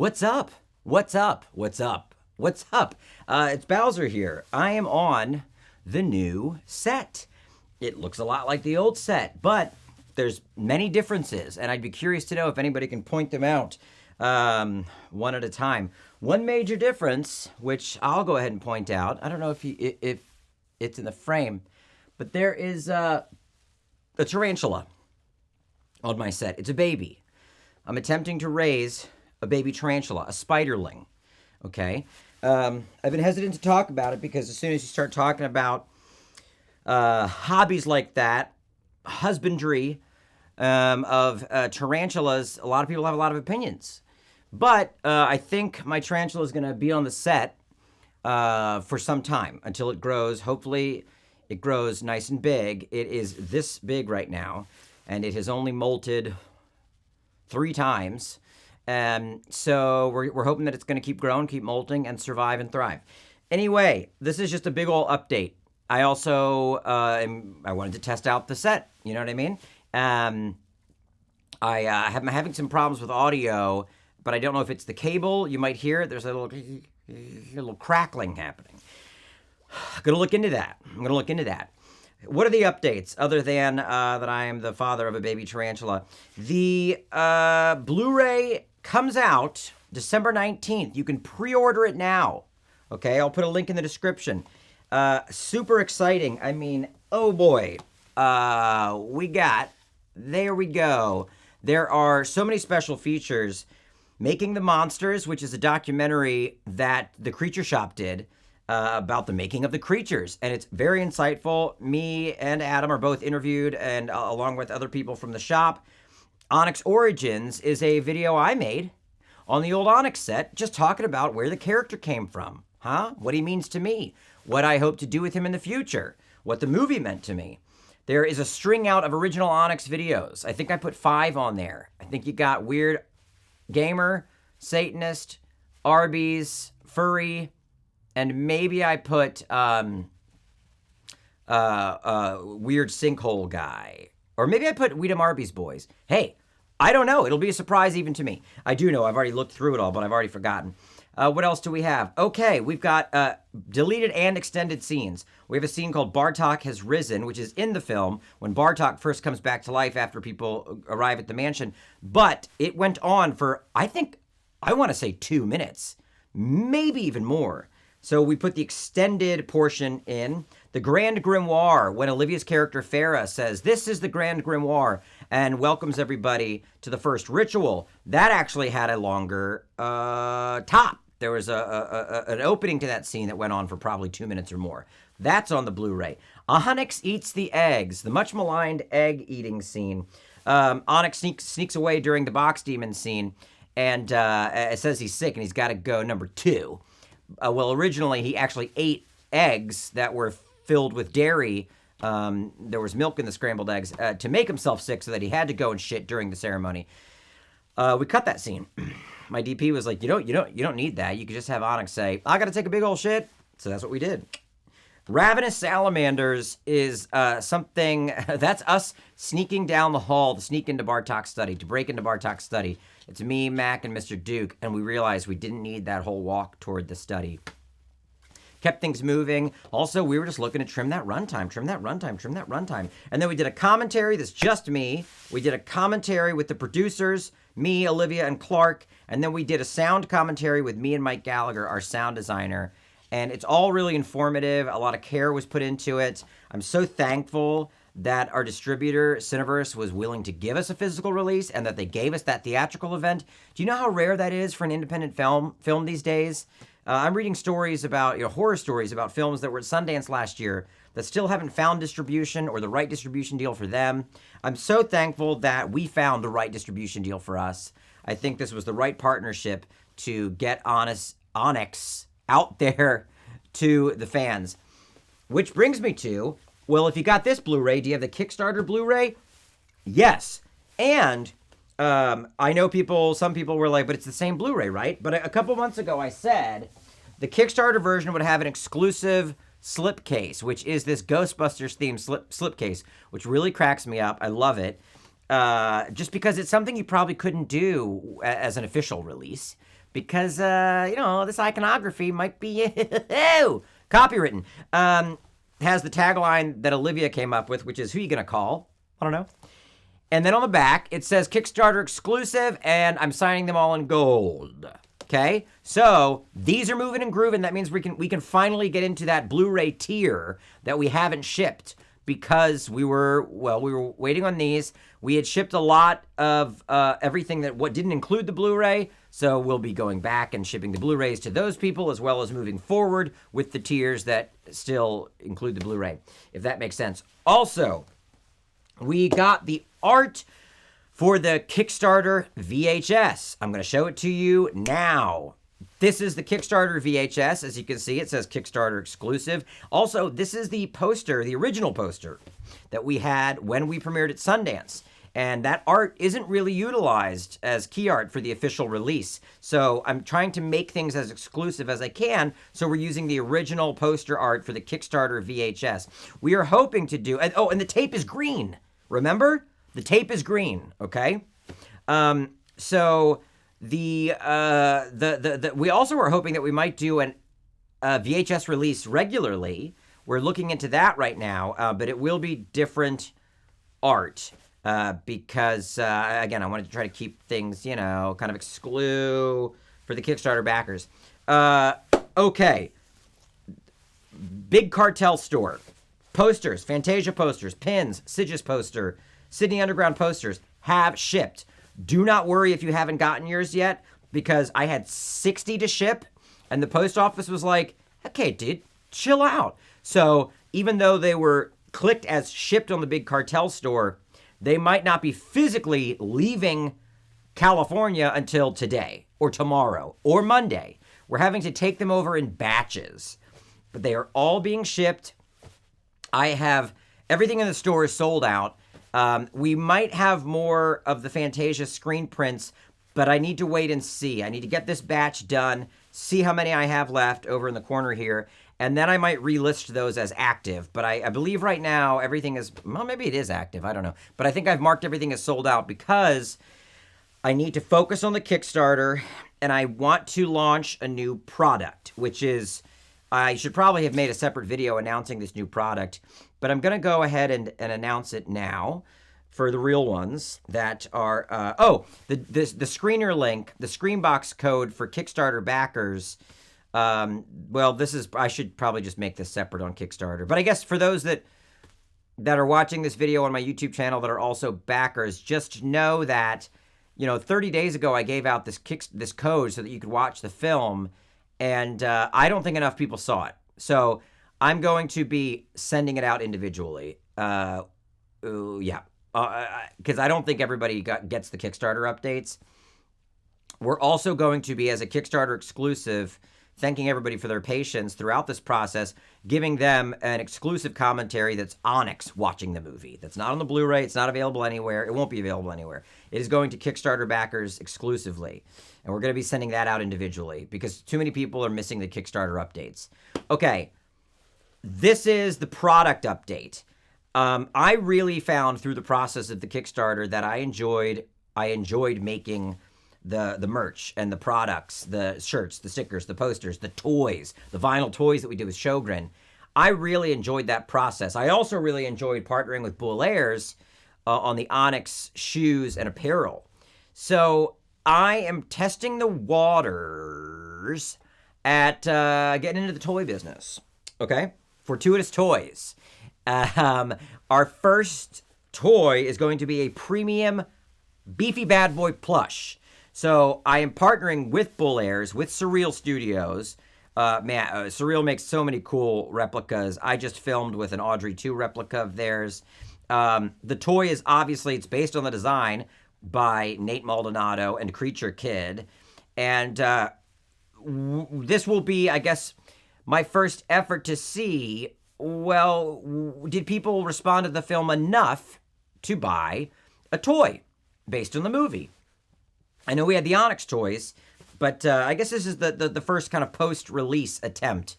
What's up? What's up? What's up? What's up? It's Bowser here. I am on the new set. It looks a lot like the old set, but there's many differences, and I'd be curious to know if anybody can point them out one at a time. One major difference, which I'll go ahead and point out, I don't know if it's in the frame, but there is a tarantula on my set. It's a baby. I'm attempting to raise a baby tarantula, a spiderling, okay? I've been hesitant to talk about it because as soon as you start talking about hobbies like that, husbandry of tarantulas, a lot of people have a lot of opinions. But I think my tarantula is going to be on the set for some time until it grows. Hopefully it grows nice and big. It is this big right now, and it has only molted 3 times. So we're hoping that it's going to keep growing, keep molting, and survive and thrive. Anyway, this is just a big old update. I also I wanted to test out the set. You know what I mean? I'm having some problems with audio, but I don't know if it's the cable. You might hear it. There's a little crackling happening. I'm going to look into that. What are the updates other than that I am the father of a baby tarantula? The Blu-ray comes out December 19th. You can pre-order it now. Okay, I'll put a link in the description. Super exciting. I mean, oh boy. There we go. There are so many special features. Making the Monsters, which is a documentary that the Creature Shop did about the making of the creatures. And it's very insightful. Me and Adam are both interviewed, and along with other people from the shop. Onyx Origins is a video I made on the old Onyx set, just talking about where the character came from. What he means to me. What I hope to do with him in the future. What the movie meant to me. There is a string out of original Onyx videos. I think I put 5 on there. I think you got Weird Gamer, Satanist, Arby's, Furry, and maybe I put Weird Sinkhole Guy. Or maybe I put Weedham Arby's Boys. Hey, I don't know. It'll be a surprise even to me. I do know. I've already looked through it all, but I've already forgotten. What else do we have? Okay, we've got deleted and extended scenes. We have a scene called Bartok Has Risen, which is in the film when Bartok first comes back to life after people arrive at the mansion. But it went on for, I want to say 2 minutes, maybe even more. So we put the extended portion in. The Grand Grimoire, when Olivia's character Farah says, "This is the Grand Grimoire," and welcomes everybody to the first ritual. That actually had a longer top. There was an opening to that scene that went on for probably 2 minutes or more. That's on the Blu-ray. Onyx eats the eggs, the much maligned egg eating scene. Onyx sneaks away during the box demon scene, and it says he's sick and he's got to go number 2. Well, originally he actually ate eggs that were filled with dairy. There was milk in the scrambled eggs to make himself sick, so that he had to go and shit during the ceremony. We cut that scene. My DP was like, you don't need that. You could just have Onyx say, "I got to take a big old shit." So that's what we did. Ravenous Salamanders is something that's us sneaking down the hall to sneak into Bartok's study, to break into Bartok's study. It's me, Mac, and Mr. Duke, and we realized we didn't need that whole walk toward the study. Kept things moving. Also, we were just looking to trim that runtime. And then we did a commentary that's just me. We did a commentary with the producers, me, Olivia, and Clark. And then we did a sound commentary with me and Mike Gallagher, our sound designer. And it's all really informative. A lot of care was put into it. I'm so thankful that our distributor, Cineverse, was willing to give us a physical release and that they gave us that theatrical event. Do you know how rare that is for an independent film these days? I'm reading stories about, horror stories about films that were at Sundance last year that still haven't found distribution or the right distribution deal for them. I'm so thankful that we found the right distribution deal for us. I think this was the right partnership to get Onyx out there to the fans. Which brings me to, well, if you got this Blu-ray, do you have the Kickstarter Blu-ray? Yes. And I know some people were like, but it's the same Blu-ray, right? But a couple months ago, I said the Kickstarter version would have an exclusive slipcase, which is this Ghostbusters themed slipcase, which really cracks me up. I love it. Just because it's something you probably couldn't do as an official release. because, this iconography might be copywritten. Has the tagline that Olivia came up with, which is, who you gonna call? I don't know. And then on the back, it says Kickstarter exclusive, and I'm signing them all in gold. Okay, so these are moving and grooving. That means we can finally get into that Blu-ray tier that we haven't shipped because we were waiting on these. We had shipped a lot of everything that didn't include the Blu-ray, so we'll be going back and shipping the Blu-rays to those people, as well as moving forward with the tiers that still include the Blu-ray, if that makes sense. Also, we got the art for the Kickstarter VHS. I'm going to show it to you now. This is the Kickstarter VHS. As you can see, it says Kickstarter exclusive. Also, this is the poster, the original poster that we had when we premiered at Sundance. And that art isn't really utilized as key art for the official release. So I'm trying to make things as exclusive as I can. So we're using the original poster art for the Kickstarter VHS. We are hoping to do, and the tape is green. Remember? The tape is green, okay? So we also were hoping that we might do a VHS release regularly. We're looking into that right now, but it will be different art because, again, I wanted to try to keep things, kind of exclusive for the Kickstarter backers. Okay. Big Cartel Store. Posters, Fantasia posters, pins, Sigis poster, Sydney Underground posters have shipped. Do not worry if you haven't gotten yours yet, because I had 60 to ship, and the post office was like, okay, dude, chill out. So even though they were clicked as shipped on the Big Cartel Store, they might not be physically leaving California until today, or tomorrow, or Monday. We're having to take them over in batches, but they are all being shipped. I have everything in the store is sold out. We might have more of the Fantasia screen prints, but I need to wait and see. I need to get this batch done, see how many I have left over in the corner here, and then I might relist those as active. But I believe right now everything is, well, maybe it is active. I don't know. But I think I've marked everything as sold out because I need to focus on the Kickstarter, and I want to launch a new product, which is, I should probably have made a separate video announcing this new product, but I'm going to go ahead and announce it now for the real ones that are, the screener link, the Screenbox code for Kickstarter backers. I should probably just make this separate on Kickstarter. But I guess for those that are watching this video on my YouTube channel that are also backers, just know that, 30 days ago I gave out this code so that you could watch the film. And I don't think enough people saw it. So I'm going to be sending it out individually. Because I don't think everybody gets the Kickstarter updates. We're also going to be, as a Kickstarter exclusive, thanking everybody for their patience throughout this process, giving them an exclusive commentary that's Onyx watching the movie. That's not on the Blu-ray. It's not available anywhere. It won't be available anywhere. It is going to Kickstarter backers exclusively. And we're going to be sending that out individually because too many people are missing the Kickstarter updates. Okay, this is the product update. I really found through the process of the Kickstarter that I enjoyed making the merch and the products, the shirts, the stickers, the posters, the toys, the vinyl toys that we did with Sjogren. I really enjoyed that process. I also really enjoyed partnering with Bulaires on the Onyx shoes and apparel. So I am testing the waters at getting into the toy business. Okay? Fortuitous Toys. Our first toy is going to be a premium Beefy Bad Boy plush. So I am partnering with Bulaires, with Surreal Studios. Surreal makes so many cool replicas. I just filmed with an Audrey 2 replica of theirs. The toy is obviously, it's based on the design by Nate Maldonado and Creature Kid. And this will be, I guess, my first effort to see, well, did people respond to the film enough to buy a toy based on the movie? I know we had the Onyx toys, but I guess this is the first kind of post-release attempt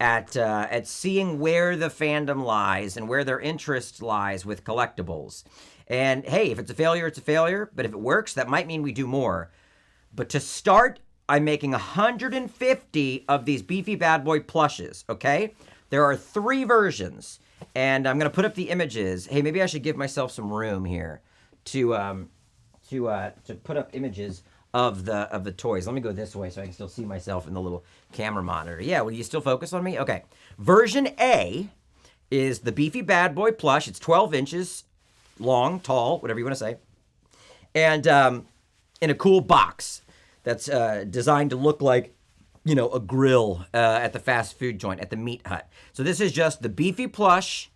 at seeing where the fandom lies and where their interest lies with collectibles. And hey, if it's a failure, it's a failure. But if it works, that might mean we do more. But to start I'm making 150 of these Beefy Bad Boy plushes, okay? There are 3 versions, and I'm going to put up the images. Hey, maybe I should give myself some room here to put up images of the toys. Let me go this way so I can still see myself in the little camera monitor. Yeah, will you still focus on me? Okay. Version A is the Beefy Bad Boy plush. It's 12 inches long, tall, whatever you want to say. And in a cool box that's designed to look like, you know, a grill at the fast food joint, at the meat hut. So this is just the Beefy plush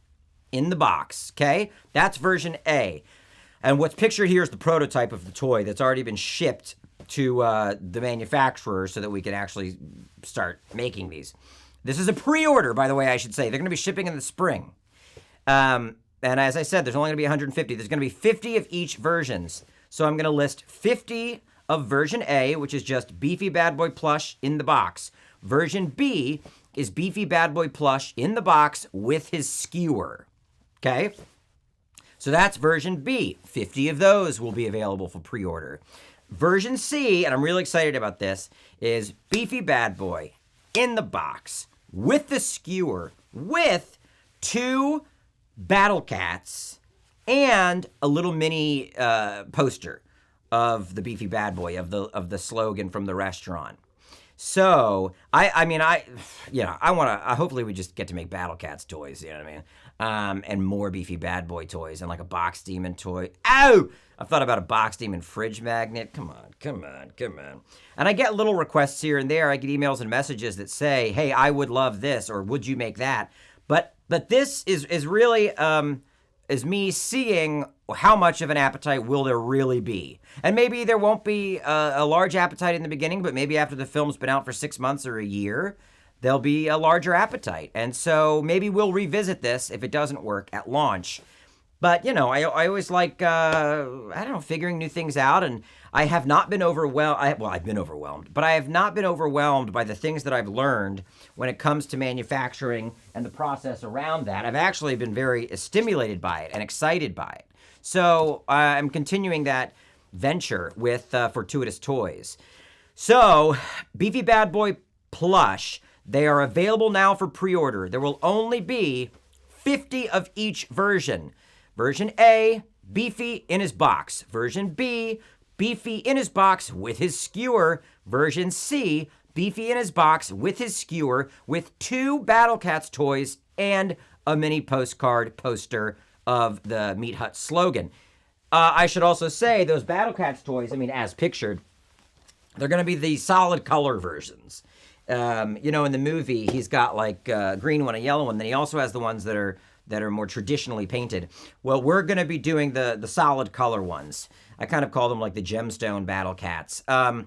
in the box, okay? That's version A. And what's pictured here is the prototype of the toy that's already been shipped to the manufacturer so that we can actually start making these. This is a pre-order, by the way, I should say. They're going to be shipping in the spring. And as I said, there's only going to be 150. There's going to be 50 of each versions. So I'm going to list 50 of version A, which is just Beefy Bad Boy plush in the box. Version B is Beefy Bad Boy plush in the box with his skewer. Okay? So that's version B. 50 of those will be available for pre-order. Version C, and I'm really excited about this, is Beefy Bad Boy in the box with the skewer with 2 Battle Cats and a little mini poster of the Beefy Bad Boy, of the slogan from the restaurant. So I mean, hopefully we just get to make Battle Cats toys, you know what I mean? And more Beefy Bad Boy toys, and like a Box Demon toy. Ow! I've thought about a Box Demon fridge magnet. Come on. And I get little requests here and there. I get emails and messages that say, hey, I would love this, or would you make that? But this is really is me seeing how much of an appetite will there really be. And maybe there won't be a large appetite in the beginning, but maybe after the film's been out for 6 months or a year, there'll be a larger appetite. And so maybe we'll revisit this if it doesn't work at launch. But, you know, I always like, figuring new things out. And I have not been overwhelmed. I've been overwhelmed. But I have not been overwhelmed by the things that I've learned when it comes to manufacturing and the process around that. I've actually been very stimulated by it and excited by it. So I'm continuing that venture with Fortuitous Toys. So, Beefy Bad Boy plush, they are available now for pre-order. There will only be 50 of each version. Version A, Beefy in his box. Version B, Beefy in his box with his skewer. Version C, Beefy in his box with his skewer with 2 Battle Cats toys and a mini postcard poster of the Meat Hut slogan. I should also say those Battle Cats toys, I mean, as pictured, they're going to be the solid color versions. You know, in the movie, he's got like a green one, a yellow one. Then he also has the ones that are more traditionally painted. Well, we're going to be doing the solid color ones. I kind of call them like the gemstone Battle Cats. And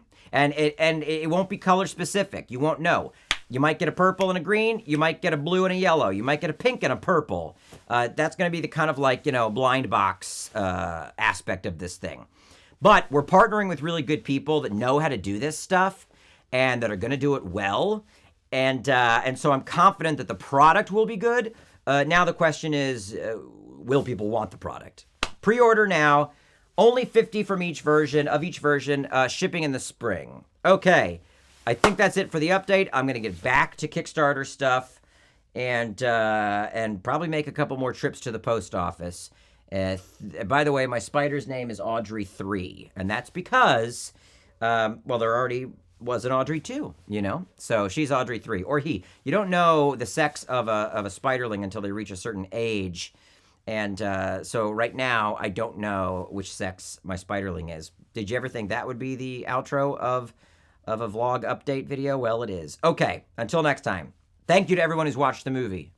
it won't be color specific. You won't know. You might get a purple and a green. You might get a blue and a yellow. You might get a pink and a purple. That's going to be the kind of like, you know, blind box aspect of this thing. But we're partnering with really good people that know how to do this stuff and that are going to do it well. And so I'm confident that the product will be good. Now the question is, will people want the product? Pre-order now. Only 50 from each version, shipping in the spring. Okay, I think that's it for the update. I'm going to get back to Kickstarter stuff and probably make a couple more trips to the post office. By the way, my spider's name is Audrey 3, and that's because, there already was an Audrey 2, you know? So she's Audrey 3, or he. You don't know the sex of a spiderling until they reach a certain age. And so right now, I don't know which sex my spiderling is. Did you ever think that would be the outro of a vlog update video? Well, it is. Okay, until next time. Thank you to everyone who's watched the movie.